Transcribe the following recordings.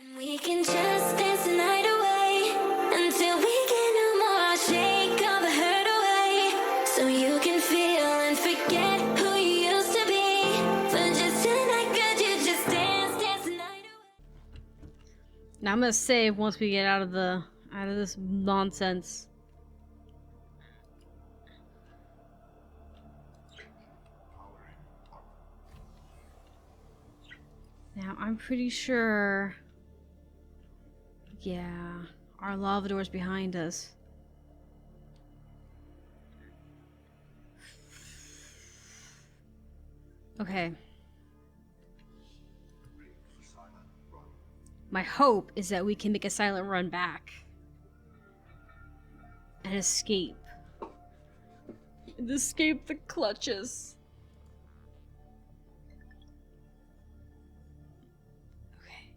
And we can just dance the night away until we can no more shake all the hurt away. So you can feel and forget who you used to be. For just tonight, could you just dance the night away? Now I'm gonna save once we get out of this nonsense. Now I'm pretty sure. Yeah, our lava door's behind us. Okay. My hope is that we can make a silent run back. And escape. And escape the clutches. Okay.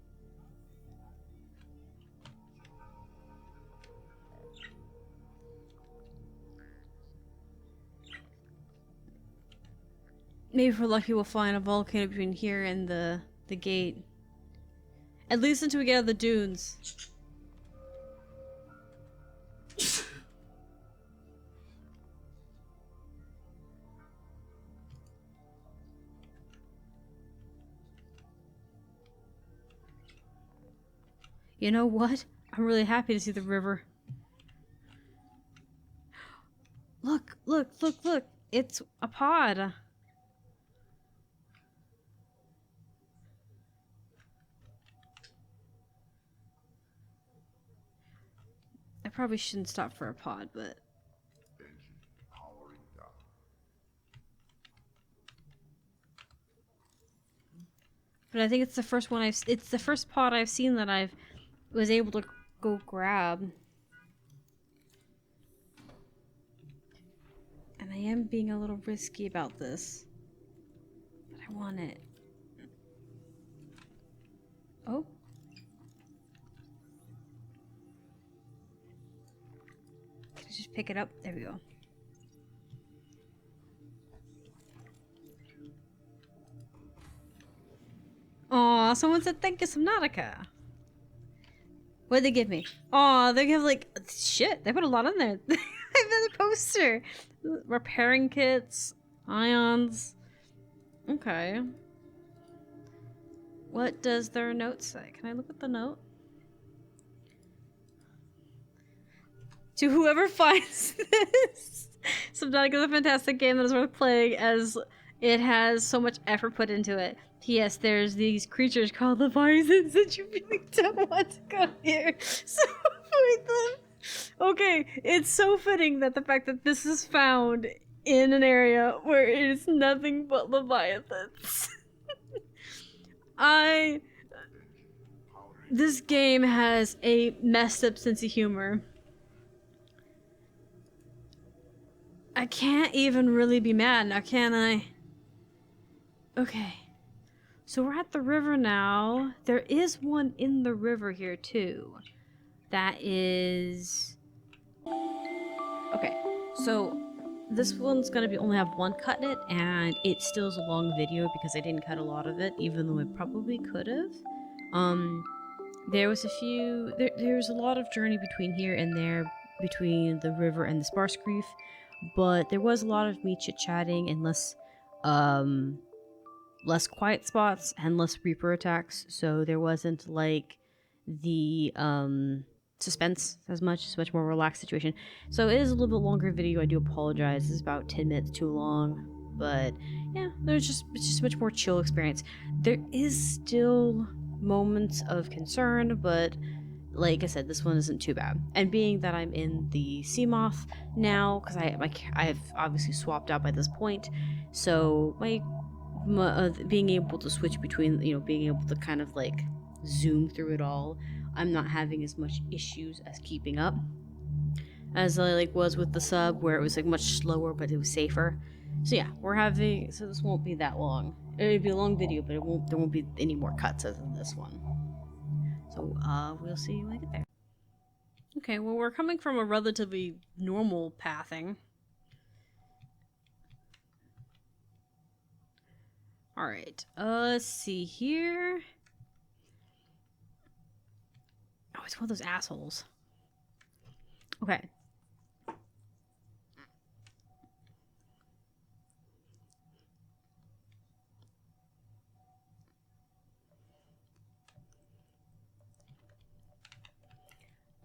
Maybe if we're lucky we'll find a volcano between here and the gate. At least until we get out of the dunes. You know what? I'm really happy to see the river. Look, look, look, look. It's a pod. I probably shouldn't stop for a pod, but... But I think it's the first one it's the first pod I've seen that I've was able to go grab. And I am being a little risky about this. But I want it. Oh. Can I just pick it up? There we go. Aw, someone said thank you, Subnautica. What did they give me? Aw, they give like shit. They put a lot in there. I have a poster. Repairing kits, ions. Okay. What does their note say? Can I look at the note? To whoever finds this, Subnautica is a fantastic game that is worth playing as it has so much effort put into it. P.S. There's these creatures called the Leviathans that you really don't want to go near. So avoid them. Okay, it's so fitting that the fact that this is found in an area where it is nothing but Leviathans. This game has a messed up sense of humor. I can't even really be mad now, can I? Okay. So we're at the river now. There is one in the river here too. That is... Okay, so this one's gonna only have one cut in it, and it still is a long video because I didn't cut a lot of it, even though I probably could have. There was a few... There's a lot of journey between here and there, between the river and the sparse reef, but there was a lot of me chit-chatting and less quiet spots and less Reaper attacks, so there wasn't like the suspense as much. It's a much more relaxed situation. So it is a little bit longer video. I do apologize. It's about 10 minutes too long, but yeah, it's just a much more chill experience. There is still moments of concern, but like I said, this one isn't too bad. And being that I'm in the Seamoth now, because I've obviously swapped out by this point, so being able to switch between, being able to kind of like zoom through it all, I'm not having as much issues as keeping up as I was with the sub, where it was like much slower, but it was safer. So yeah, so this won't be that long. It'll be a long video, but there won't be any more cuts other than this one. So we'll see when I get there. Okay, well, we're coming from a relatively normal pathing. Alright, let's see here. it's one of those assholes. Okay.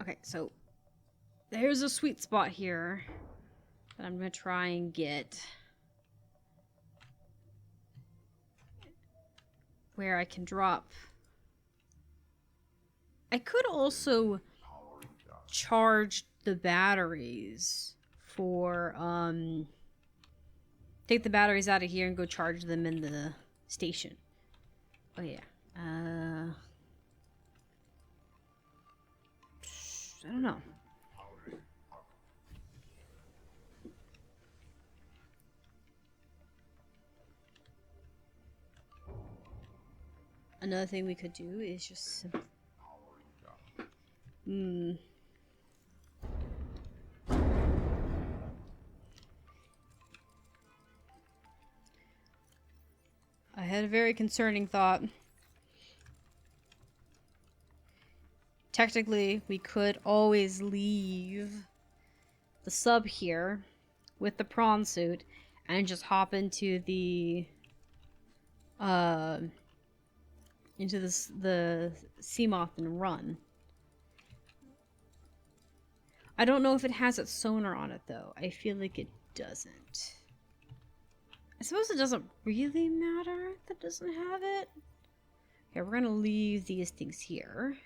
Okay, so there's a sweet spot here that I'm gonna try and get where I can drop. I could also charge the batteries for take the batteries out of here and go charge them in the station. Oh yeah. I don't know. Another thing we could do is just I had a very concerning thought. Technically, we could always leave the sub here with the prawn suit and just hop into the the Seamoth and run. I don't know if it has its sonar on it though. I feel like it doesn't. I suppose it doesn't really matter if it doesn't have it. Okay, we're gonna leave these things here.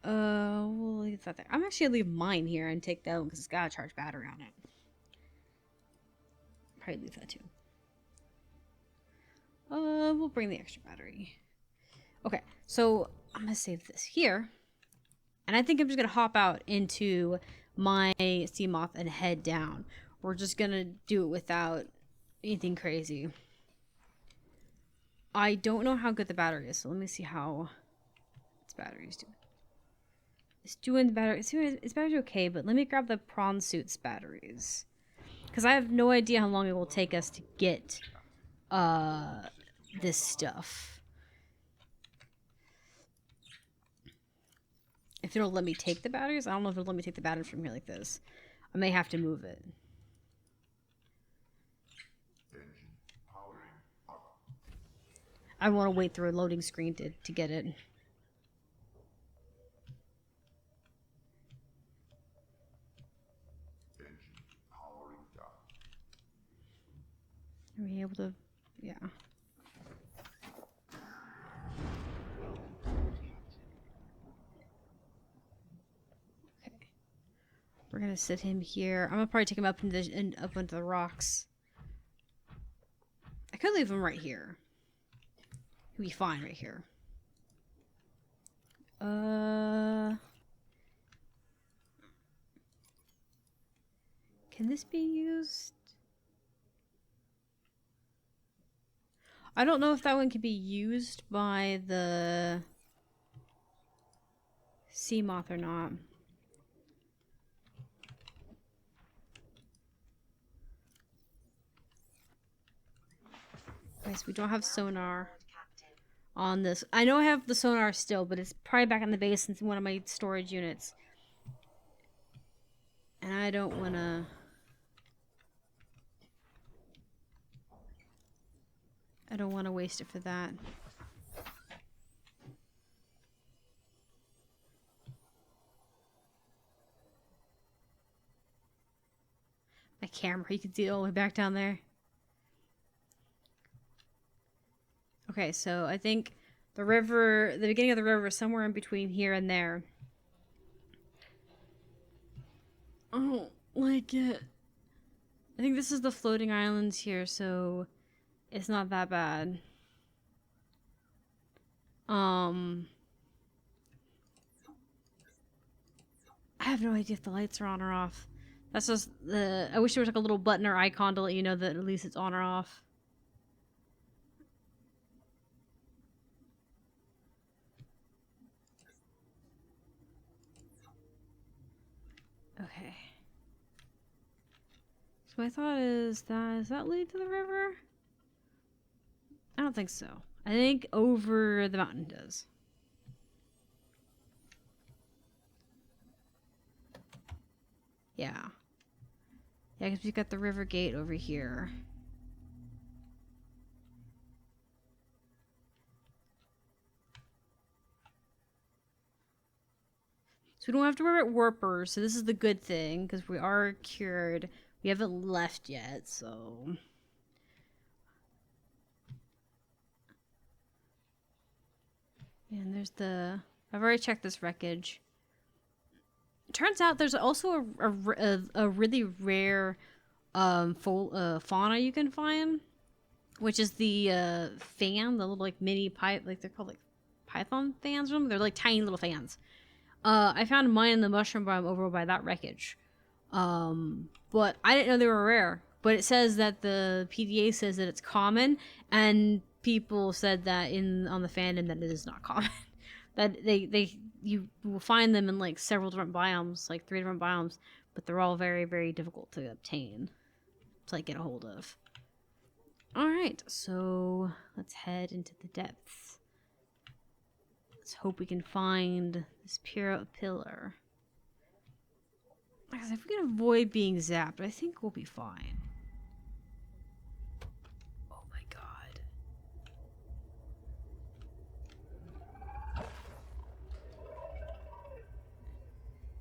We'll leave that there. I'm actually gonna leave mine here and take that one because it's got a charged battery on it. Probably leave that too. We'll bring the extra battery. Okay, so I'm gonna save this here. And I think I'm just gonna hop out into my Seamoth and head down. We're just gonna do it without anything crazy. I don't know how good the battery is, so let me see how its battery is doing. It's doing the battery. Its battery's okay, but let me grab the prawn suit's batteries, because I have no idea how long it will take us to get this stuff. If it'll let me take the batteries, I don't know if it'll let me take the batteries from here like this. I may have to move it. I want to wait through a loading screen to get it. Are we able to? Yeah. Okay. We're gonna sit him here. I'm gonna probably take him up into the rocks. I could leave him right here. He'll be fine right here. Can this be used? I don't know if that one can be used by the Seamoth or not. Okay, so we don't have sonar on this. I know I have the sonar still, but it's probably back in the base in one of my storage units. And I don't want to... I don't want to waste it for that. My camera, you can see it all the way back down there. Okay, so I think the river, the beginning of the river is somewhere in between here and there. I don't like it. I think this is the floating islands here, so it's not that bad. I have no idea if the lights are on or off. That's just the... I wish there was like a little button or icon to let you know that at least it's on or off. Okay. So my thought is that... Does that lead to the river? I don't think so. I think over the mountain does. Yeah. Yeah, because we've got the river gate over here. So we don't have to worry about warpers, so this is the good thing, because we are cured. We haven't left yet, so... And there's the... I've already checked this wreckage. Turns out there's also a really rare fauna you can find, which is the fan, the little like mini pipe, like they're called like python fans or something. They're like tiny little fans. I found mine in the mushroom biome over by that wreckage. But I didn't know they were rare. But it says that the PDA says that it's common, and people said that on the fandom that it is not common. That you will find them in like several different biomes, like 3 different biomes, but they're all very, very difficult to obtain, to like get a hold of. All right, so let's head into the depths. Let's hope we can find this pillar. Because if we can avoid being zapped, I think we'll be fine. Oh my god.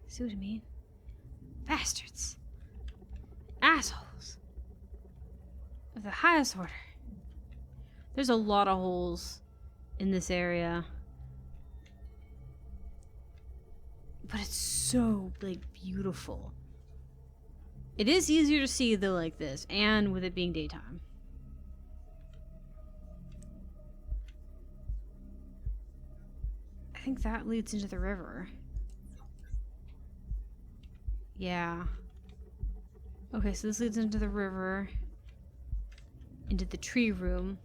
See what I mean? Bastards. Assholes. Of the highest order. There's a lot of holes in this area. But it's so, like, beautiful. It is easier to see, though, like this, and with it being daytime. I think that leads into the river. Yeah. Okay, so this leads into the river. Into the tree room.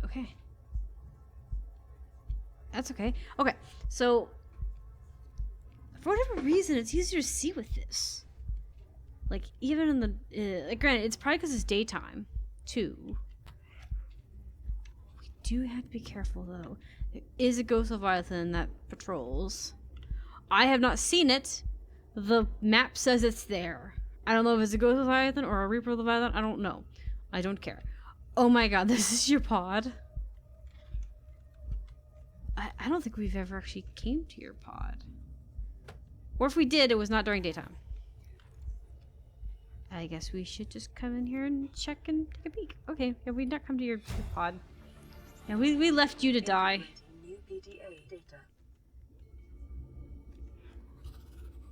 Okay. That's okay. Okay, so... For whatever reason, it's easier to see with this. Like, even in the... like, granted, it's probably because it's daytime, too. We do have to be careful, though. There is a ghost leviathan that patrols. I have not seen it. The map says it's there. I don't know if it's a ghost leviathan or a reaper leviathan. I don't know. I don't care. Oh my god, this is your pod? I don't think we've ever actually came to your pod. Or if we did, it was not during daytime. I guess we should just come in here and check and take a peek. Okay, yeah, we'd not come to your pod. Yeah, we left you to die.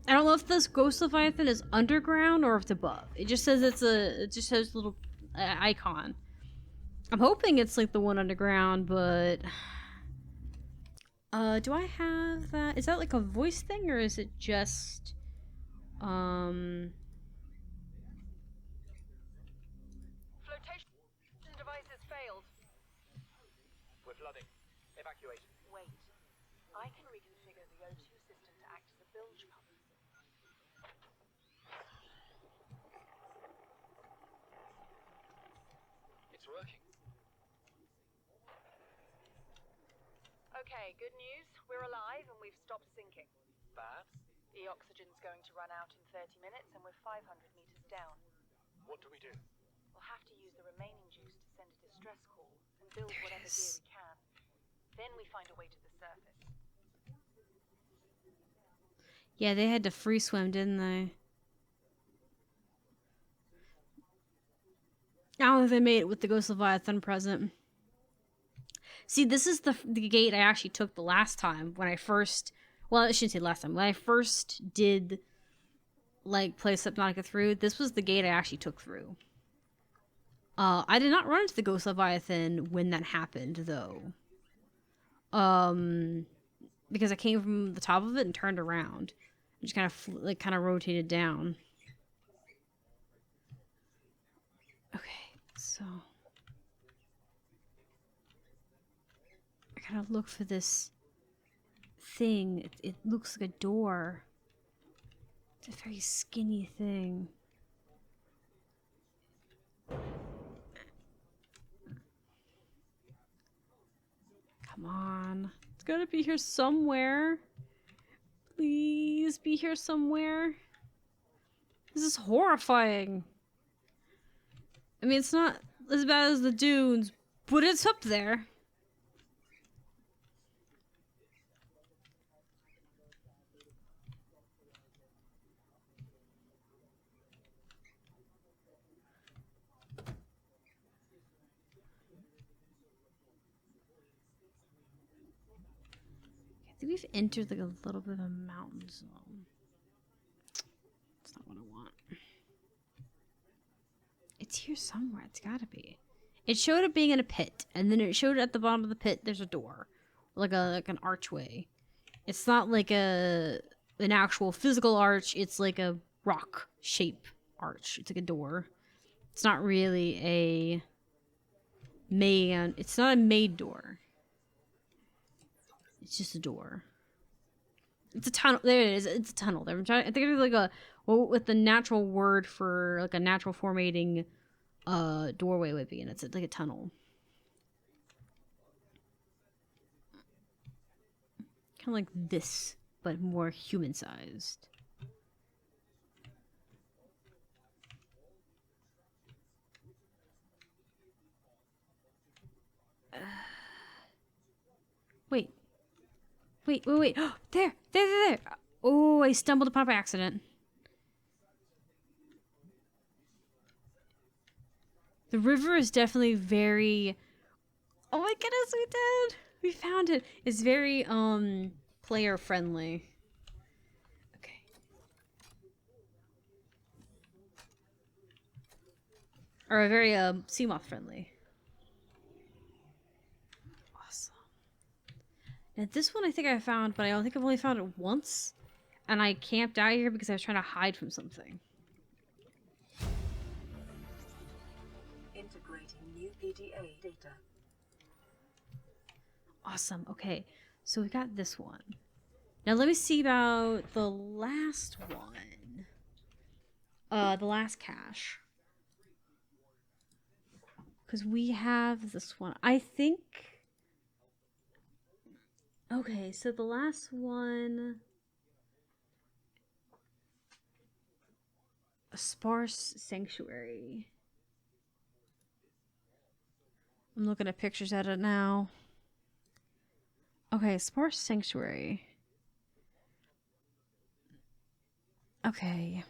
I don't know if this ghost leviathan is underground or if it's above. It just says it just has a little icon. I'm hoping it's like the one underground, but do I have that? Is that like a voice thing or is it just flotation devices failed. We're flooding. Evacuate. Wait. I can reconfigure the O2 system to act as a bilge pump. It's working. Okay, good news. We're alive and we've stopped sinking. Bad? The oxygen's going to run out in 30 minutes and we're 500 meters down. What do we do? We'll have to use the remaining juice to send a distress call and build whatever gear we can. Then we find a way to the surface. Yeah, they had to free swim, didn't they? I don't know if they made it with the Ghost Leviathan present. See, this is the gate I actually took the last time when I first... Well, I shouldn't say last time. When I first did, like, play Subnautica through, this was the gate I actually took through. I did not run into the Ghost Leviathan when that happened, though. Because I came from the top of it and turned around. I just kind of rotated down. Okay, so... I gotta look for this thing. It looks like a door. It's a very skinny thing. Come on. It's gotta be here somewhere. please be here somewhere? This is horrifying. I mean, it's not as bad as the dunes, but it's up there. I think we've entered like a little bit of a mountain zone. That's not what I want. It's here somewhere. It's gotta be. It showed it being in a pit, and then it showed at the bottom of the pit there's a door. Like an archway. It's not like an actual physical arch, it's like a rock shape arch. It's like a door. It's not really a it's not a made door. It's just a door. It's a tunnel. There it is. It's a tunnel. I think it's like what the natural word for like a natural formating doorway would be, and it's like a tunnel. Kind of like this, but more human-sized. Wait. Wait. Oh, there. Oh, I stumbled upon it by accident. The river is definitely very... Oh my goodness, we did! We found it. It's very, player friendly. Okay. Or very, Seamoth friendly. Awesome. Now this one I think I found, but I think I've only found it once. And I camped out here because I was trying to hide from something. Integrating new PDA data. Awesome. Okay. So we got this one. Now let me see about the last one. The last cache. Because we have this one. I think... Okay, so the last one... A sparse sanctuary. I'm looking at pictures at it now. Okay, sparse sanctuary. Okay.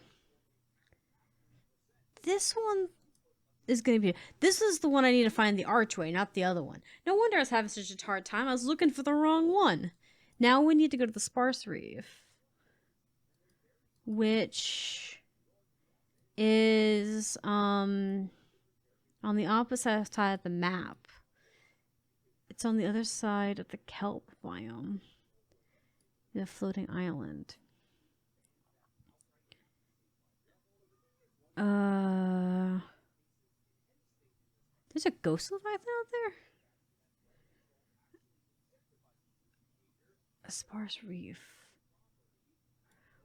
This one is going to be... This is the one I need to find the archway, not the other one. No wonder I was having such a hard time. I was looking for the wrong one. Now we need to go to the sparse reef. Which is on the opposite side of the map. It's on the other side of the kelp biome. The floating island. There's a ghost leviathan out there? A sparse reef.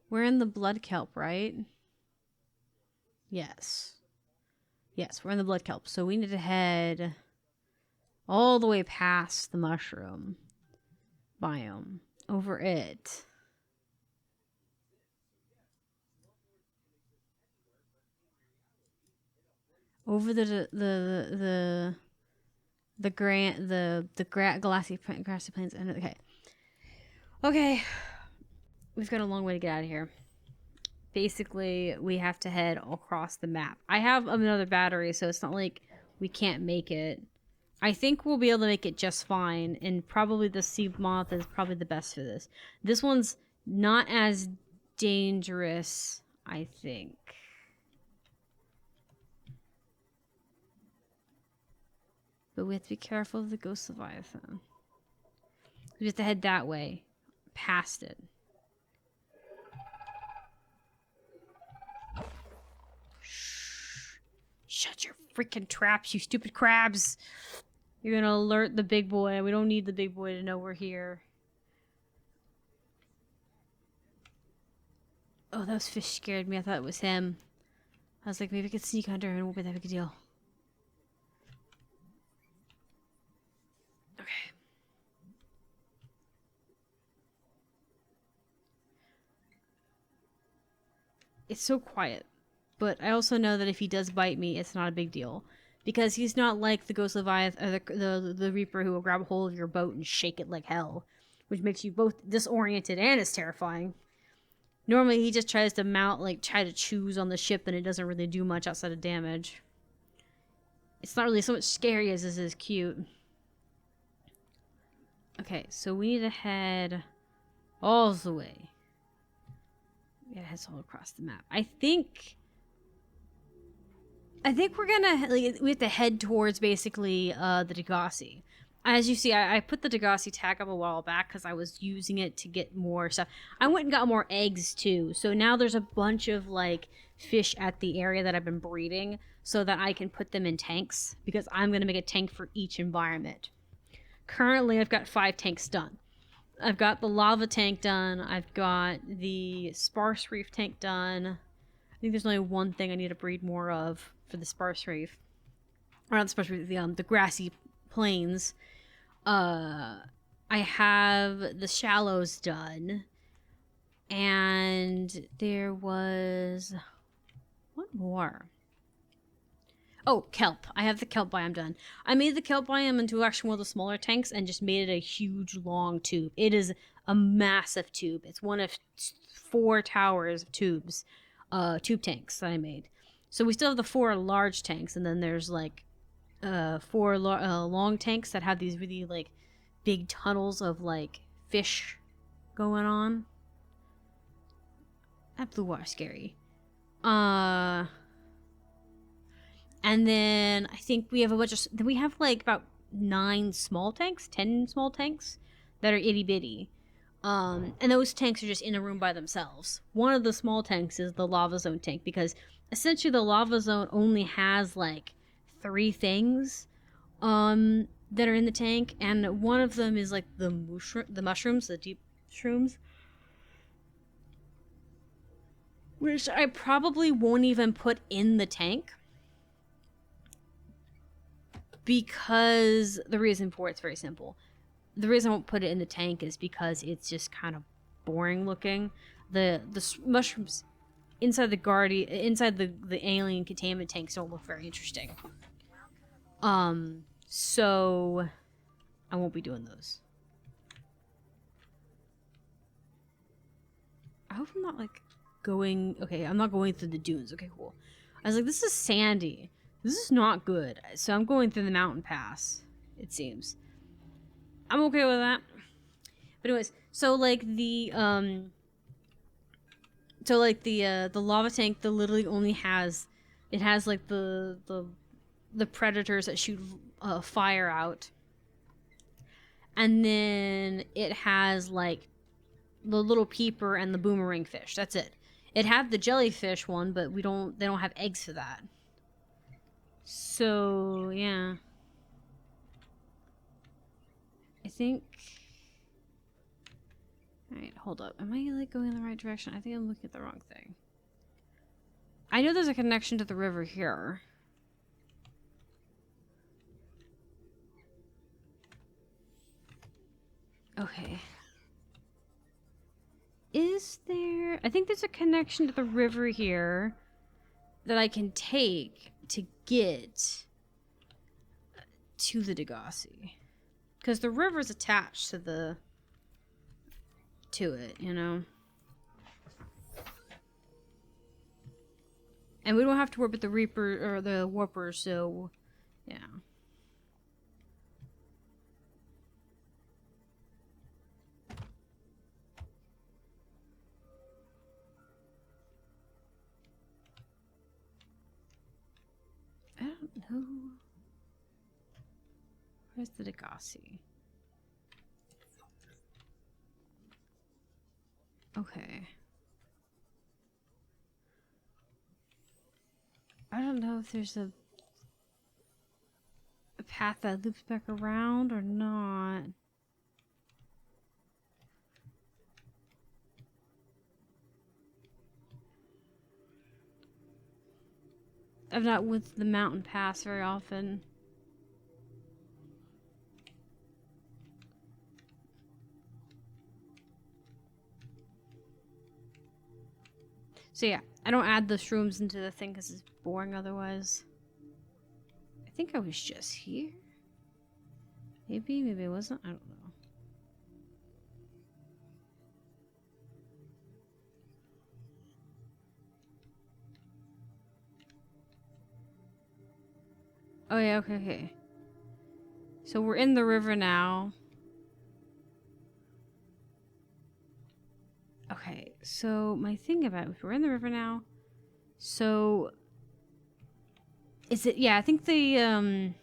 We're in the blood kelp, right? Yes. Yes, we're in the blood kelp. So we need to head all the way past the mushroom biome. Over it. Over the grassy plains. And okay, we've got a long way to get out of here. Basically, we have to head across the map. I have another battery, so it's not like we can't make it. I think we'll be able to make it just fine, and probably the Seamoth is probably the best for this. This one's not as dangerous, I think. But we have to be careful of the ghost leviathan. We have to head that way, past it. Shh. Shut your freaking traps, you stupid crabs. You're gonna alert the big boy. We don't need the big boy to know we're here. Oh, those fish scared me. I thought it was him. I was like, maybe I could sneak under and it won't be that big a deal. Okay. it's so quiet. But I also know that if he does bite me, it's not a big deal. Because he's not like the Ghost Leviathan, or the Reaper who will grab a hold of your boat and shake it like hell. Which makes you both disoriented and is terrifying. Normally he just tries to try to choose on the ship and it doesn't really do much outside of damage. It's not really so much scary as this is cute. Okay, so we need to head all the way. We gotta head all across the map. I think we're gonna, we have to head towards basically the Degassi. As you see, I put the Degassi tag up a while back because I was using it to get more stuff. I went and got more eggs too, so now there's a bunch of like fish at the area that I've been breeding so that I can put them in tanks because I'm gonna make a tank for each environment. Currently, I've got 5 tanks done. I've got the lava tank done. I've got the sparse reef tank done. I think there's only one thing I need to breed more of for the sparse reef. Or not the sparse reef, the grassy plains. I have the shallows done. And there was... what more? Oh, kelp. I have the kelp biome done. I made the kelp biome into actually one of the smaller tanks and just made it a huge, long tube. It is a massive tube. It's one of 4 towers of tubes, tube tanks that I made. So we still have the 4 large tanks, and then there's like 4 long tanks that have these really like big tunnels of like fish going on. That blue water's scary. And then I think we have a bunch of... we have like about 9 small tanks, 10 small tanks that are itty bitty. And those tanks are just in a room by themselves. One of the small tanks is the lava zone tank because essentially the lava zone only has like 3 things that are in the tank, and one of them is like the mushrooms, the deep shrooms. Which I probably won't even put in the tank. Because the reason for it's very simple. The reason I won't put it in the tank is because it's just kind of boring looking. The mushrooms inside the alien containment tanks don't look very interesting. So I won't be doing those. I hope I'm not like going... okay, I'm not going through the dunes. Okay, cool. I was like, this is sandy. This is not good. So I'm going through the mountain pass, it seems. I'm okay with that. But anyways, so like the lava tank that literally only has... it has like the predators that shoot fire out. And then it has like the little peeper and the boomerang fish. That's it. It had the jellyfish one, but they don't have eggs for that. So, yeah. I think... alright, hold up. Am I, like, going in the right direction? I think I'm looking at the wrong thing. I know there's a connection to the river here. Okay. Is there... I think there's a connection to the river here that I can take to get to the Degassi. Because the river's attached to it, you know? And we don't have to work with the Reaper or the Warper, so yeah. I don't know. Where's the Degassi? Okay. I don't know if there's a path that loops back around or not. I've not went to the mountain pass very often. So yeah, I don't add the shrooms into the thing because it's boring otherwise. I think I was just here. Maybe I wasn't. I don't know. Oh yeah, okay. So we're in the river now. Okay, so my thing about if we're in the river now, so is it? Yeah, I think the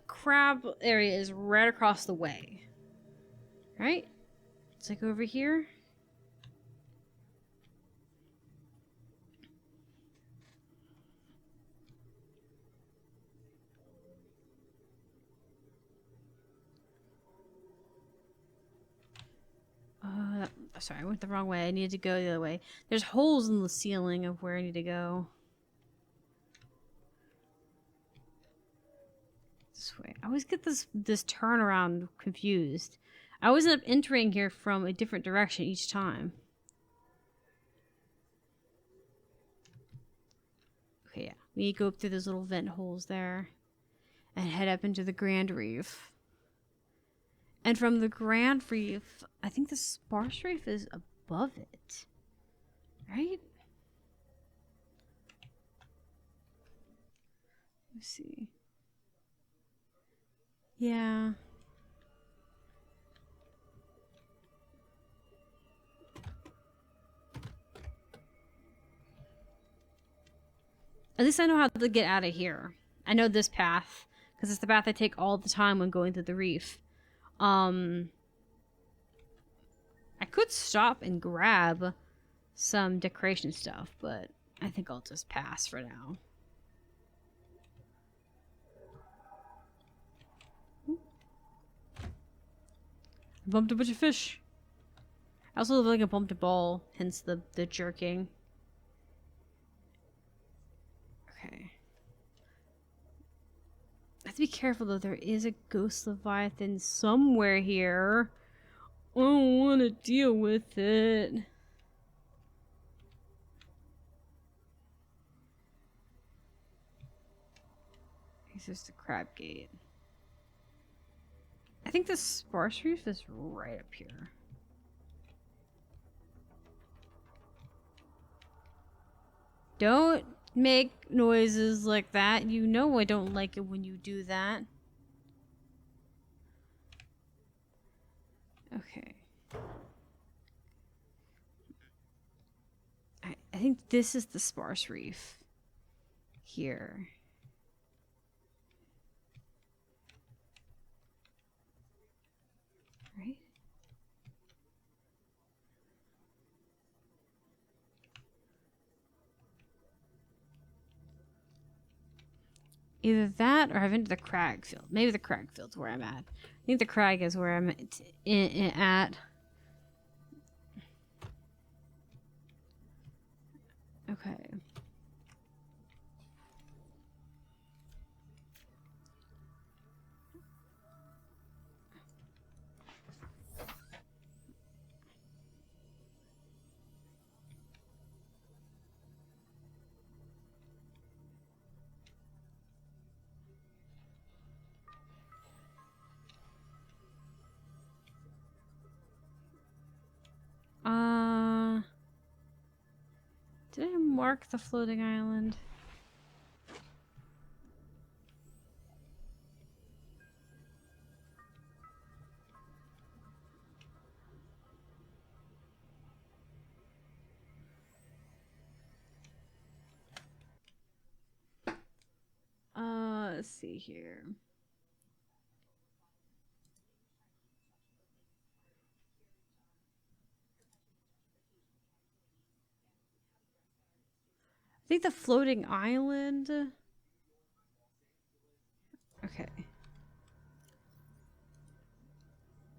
crab area is right across the way, right? It's like over here. Sorry, I went the wrong way. I needed to go the other way. There's holes in the ceiling of where I need to go. This way. I always get this turnaround confused. I always end up entering here from a different direction each time. Okay, yeah. We need to go up through those little vent holes there and head up into the Grand Reef. And from the Grand Reef, I think the Sparse Reef is above it. Right? Let's see. Yeah. At least I know how to get out of here. I know this path, because it's the path I take all the time when going through the reef. I could stop and grab some decoration stuff, but I think I'll just pass for now. I bumped a bunch of fish. I also look like I bumped a ball, hence the jerking. Okay. I have to be careful though, there is a ghost leviathan somewhere here. I don't want to deal with it. This is the crab gate. I think the Sparse Reef is right up here. Don't make noises like that. You know I don't like it when you do that. Okay. I think this is the Sparse Reef. Here. Right? Either that or I've been to the crag field. Maybe the crag field's where I'm at. I think the crag is where I'm at. Okay. Did I mark the floating island? Let's see here. I think the floating island. Okay.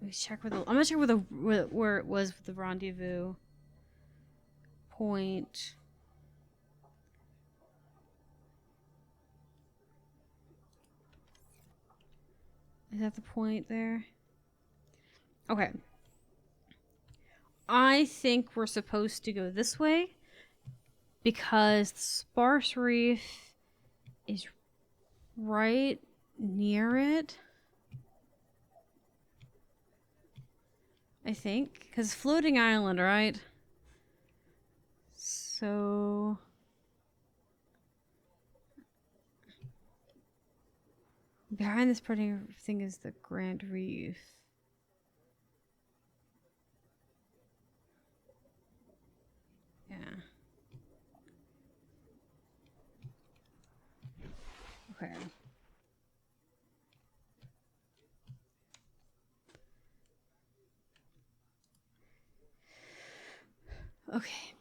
Let me check where the. I'm gonna check where it was with the rendezvous point. Is that the point there? Okay. I think we're supposed to go this way because the sparse reef is right near it. I think. Because floating island, right? So... behind this pretty thing is the Grand Reef. Yeah. Okay. Okay.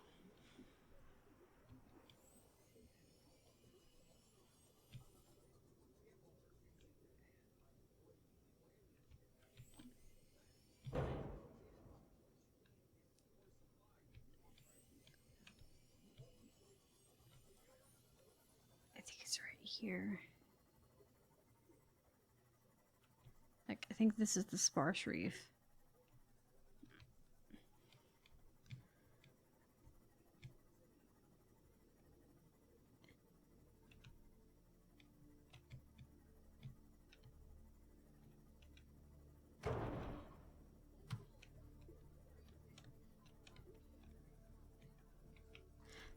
I think it's right here. Like, I think this is the sparse reef.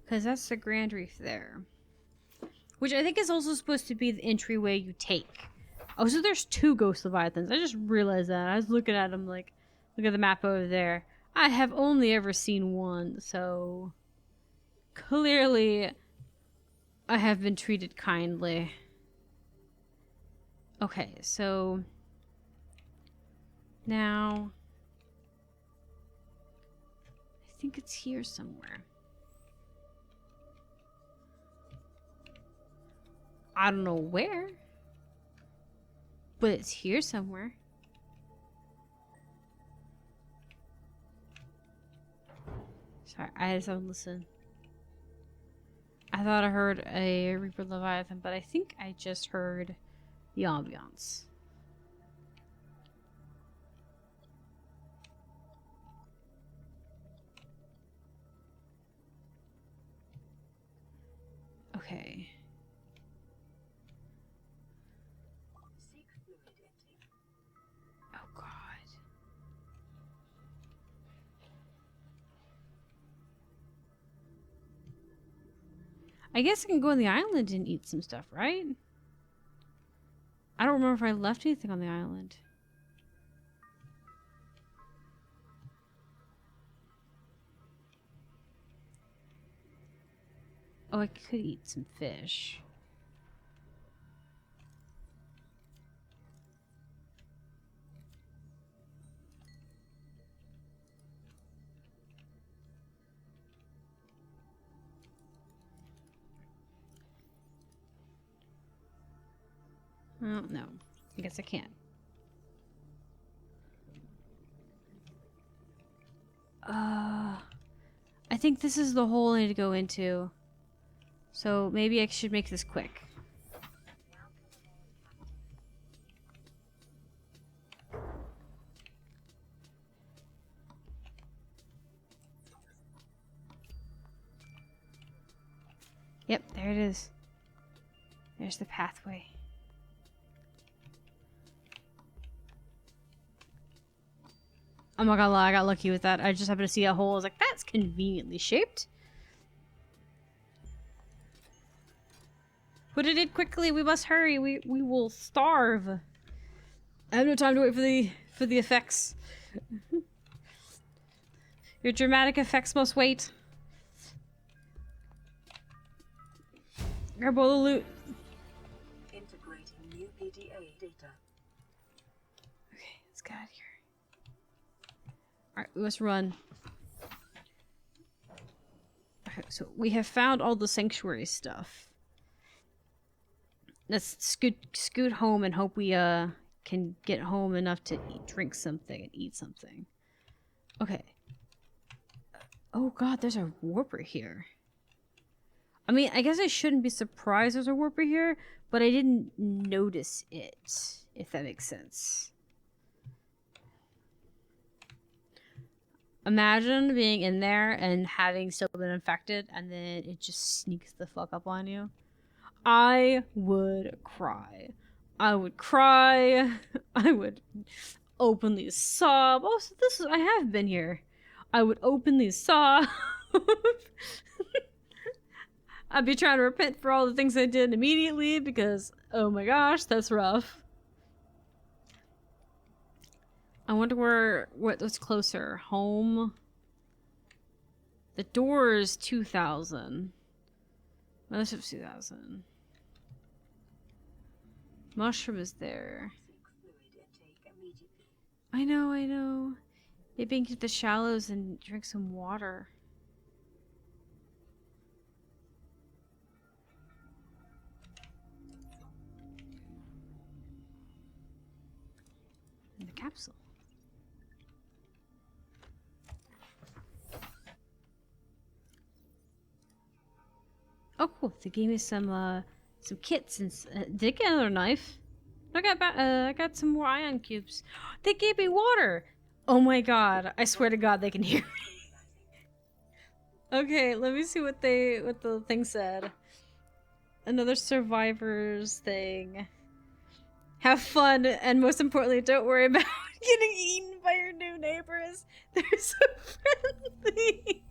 Because that's the Grand Reef there. Which I think is also supposed to be the entryway you take. Oh, so there's 2 ghost leviathans. I just realized that. I was looking at them like, look at the map over there. I have only ever seen one, so... clearly, I have been treated kindly. Okay, so... now... I think it's here somewhere. I don't know where. But it's here somewhere. Sorry, I just don't listen. I thought I heard a Reaper Leviathan, but I think I just heard the ambiance. Okay. Oh god. I guess I can go on the island and eat some stuff, right? I don't remember if I left anything on the island. Oh, I could eat some fish. Oh, no. I guess I can't. I think this is the hole I need to go into. So maybe I should make this quick. Yep, there it is. There's the pathway. I'm not gonna lie, I got lucky with that. I just happened to see a hole. I was like, that's conveniently shaped. Put it in quickly. We must hurry. We will starve. I have no time to wait for the effects. Your dramatic effects must wait. Grab all the loot. Integrating new PDA data. Okay, let's get out of here. Alright, we must run. Okay, so we have found all the sanctuary stuff. Let's scoot home and hope we can get home enough to drink something and eat something. Okay. Oh god, there's a warper here. I mean, I guess I shouldn't be surprised there's a warper here, but I didn't notice it, if that makes sense. Imagine being in there and having still been infected and then it just sneaks the fuck up on you. I would cry. I would cry. I would openly sob. Oh, so this is, I have been here. I would openly sob. I'd be trying to repent for all the things I did immediately because, oh my gosh, that's rough. I wonder what's closer. Home. The door is 2,000. Mothership's 2,000. Mushroom is there. I know, I know. Maybe I can get the shallows and drink some water. In the capsule. Oh, cool! They gave me some kits and did I get another knife? I got some more ion cubes. They gave me water. Oh my god! I swear to God, they can hear me. Okay, let me see what the thing said. Another survivors thing. Have fun, and most importantly, don't worry about getting eaten by your new neighbors. They're so friendly.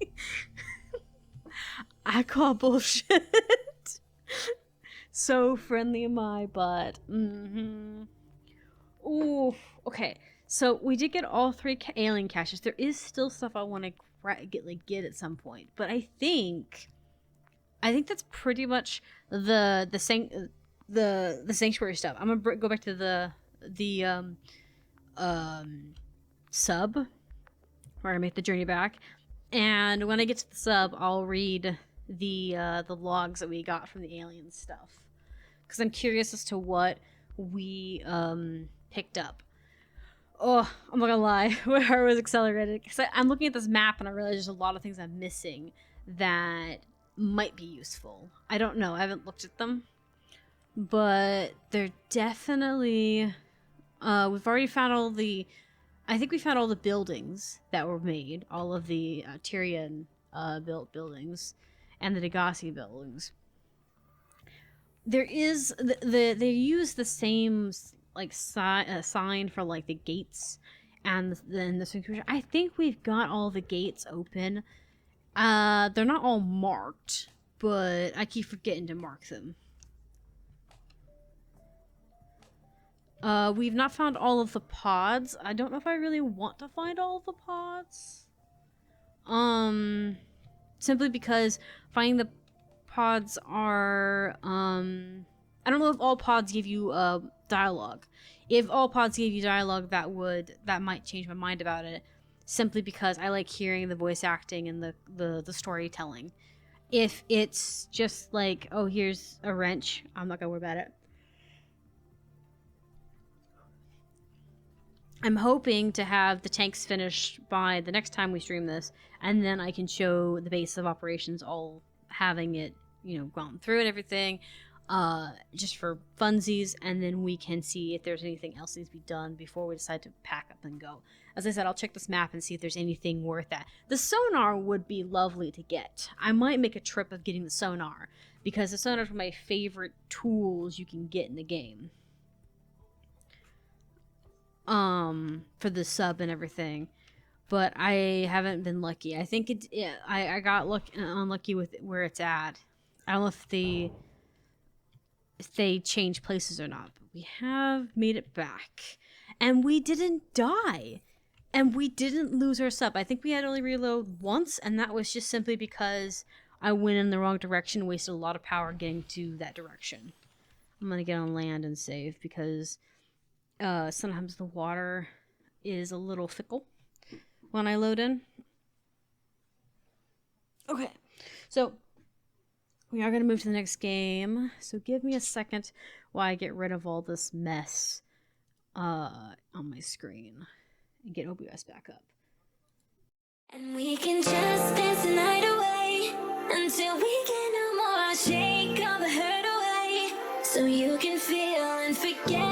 I call bullshit. So friendly in my butt. Ooh. Okay. So we did get all 3 alien caches. There is still stuff I want to get at some point, but I think that's pretty much the sanctuary stuff. I'm gonna go back to the sub where I make the journey back, and when I get to the sub, I'll read the logs that we got from the alien stuff because I'm curious as to what we picked up. Oh, I'm not gonna lie, my heart was accelerated because I'm looking at this map and I realize there's a lot of things I'm missing that might be useful. I don't know, I haven't looked at them, but they're definitely we've already found all the, I think we found all the buildings that were made, all of the Tyrian built buildings and the Degassi buildings. There is they use the same like sign for like the gates and then the sanctuary. I think we've got all the gates open. They're not all marked, but I keep forgetting to mark them. We've not found all of the pods. I don't know if I really want to find all of the pods. Simply because finding the pods are, I don't know if all pods give you, dialogue. If all pods gave you dialogue, that might change my mind about it. Simply because I like hearing the voice acting and the storytelling. If it's just like, oh, here's a wrench, I'm not gonna worry about it. I'm hoping to have the tanks finished by the next time we stream this, and then I can show the base of operations all having it, gone through and everything, just for funsies, and then we can see if there's anything else that needs to be done before we decide to pack up and go. As I said, I'll check this map and see if there's anything worth that. The sonar would be lovely to get. I might make a trip of getting the sonar, because the sonar is one of my favorite tools you can get in the game. For the sub and everything, but I haven't been lucky. I think I got unlucky with where it's at. I don't know if they change places or not, but we have made it back, and we didn't die, and we didn't lose our sub. I think we had only reload once, and that was just simply because I went in the wrong direction, wasted a lot of power getting to that direction. I'm gonna get on land and save because sometimes the water is a little fickle when I load in. Okay, so we are going to move to the next game. So give me a second while I get rid of all this mess on my screen and get OBS back up. And we can just dance the night away until we get no more. I'll shake all the hurt away so you can feel and forget.